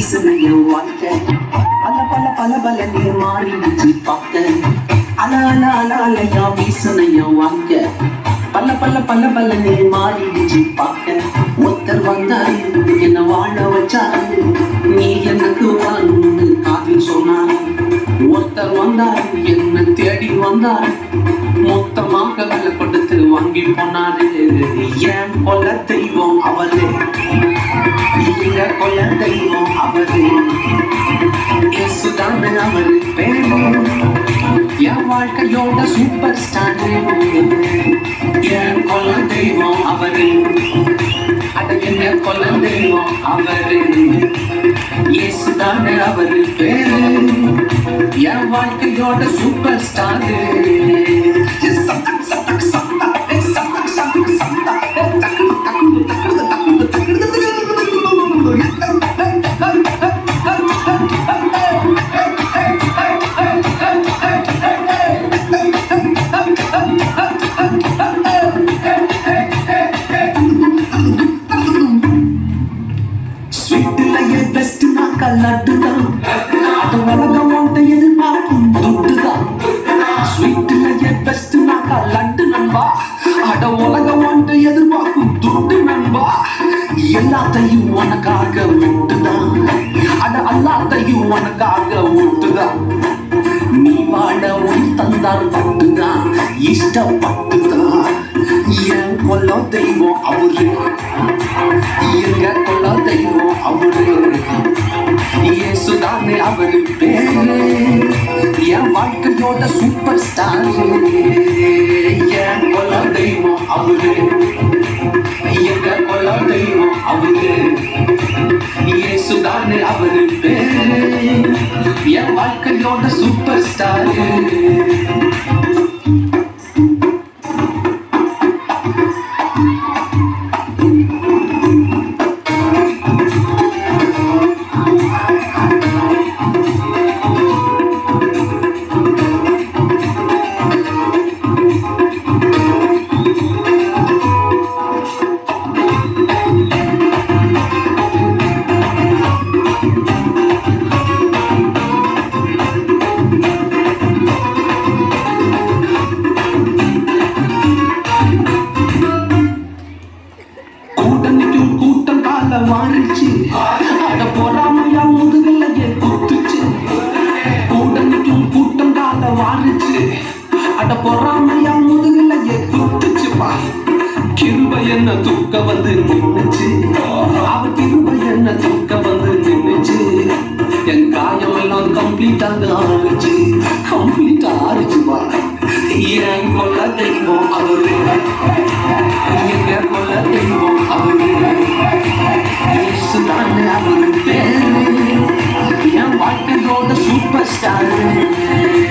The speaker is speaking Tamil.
வீசுனைய வாழ்க்கை பல பல பல பலனே மாறிடுச்சு பார்க்க அல அல அல அலையா வீசுனைய வாழ்க்கை பல பல பல பலனே மாறிடுச்சு பார்க்க ஒருத்தர் வந்தாரு என்ன வாழ வச்சாரு நீ எனக்கு வான்னு காதில் சொன்னாரு ஒருத்தர் வந்தாரு என்ன தேடி வந்தாரு மொத்தமாக விலை கொடுத்து வாங்கி போனாரு ஏன் கொல்ல தெய்வம் அவரு எங்க கொல்ல தெய்வம் அவரு இயேசுதான் அவரு பேரு என் வாழ்க்கையோட சூப்பர் ஸ்டார் என் கொல்ல தெய்வம் அவரு அட என்ன கொல்ல தெய்வம் அவரு இயேசுதான் அவரு பேரு என் வாழ்க்கையோட சூப்பர் ஸ்டார் ஸ்வீட்லயே பெஸ்ட் நாக்கா லட்டுதான் அது உலகம் ஓட்ட எதிர்பார்க்கும் துட்டுதான் ஸ்வீட்லயே பெஸ்ட் நாக்கா லட்டு நண்பா அட உலகம் ஓட்ட எதிர்பார்க்கும் துட்டு நண்பா எல்லாத்தையும் உனக்காக விட்டுதான் அட எல்லாத்தையும் உனக்காக விட்டுதான் நீ வாழ உயிர் தந்தார் பட்டுதான் இஷ்டப்பட்டுதான் என் கொல்ல தெய்வம் அவரு எங்க கொல்ல தெய்வம் அவரு இயேசுதானே அவரு பேரு என் வாழ்க்கையோட சூப்பர் ஸ்டார் என் கொல்ல தெய்வம் அவரு எங்க கொல்ல தெய்வம் அவரு இயேசுதானே அவரு பேரு என் வாழ்க்கையோட சூப்பர் ஸ்டார் கூட்டம் கால வாரிச்சு அட பொறாமையா முதுகலையே குத்துச்சு கூட்டணிக்கும் கூட்டம் கால வாரிச்சு அட பொறாமையா முதுகலையே குத்துச்சுப்பா கிருபை என்ன தூக்க வந்து நின்னுச்சு அவ கிருபை என்ன தூக்க வந்து நின்னுச்சு என் காயம் எல்லாம் கம்ப்ளீட்டாக ஆறுச்சு கம்ப்ளீட்டா ஆறுச்சுப்பா என் கொல்ல தெய்வம் அவரு எங்க கொல்ல தெய்வம் அவரு இயேசுதானே அவரு பேரு என் வாழ்க்கையோட சூப்பர் ஸ்டார்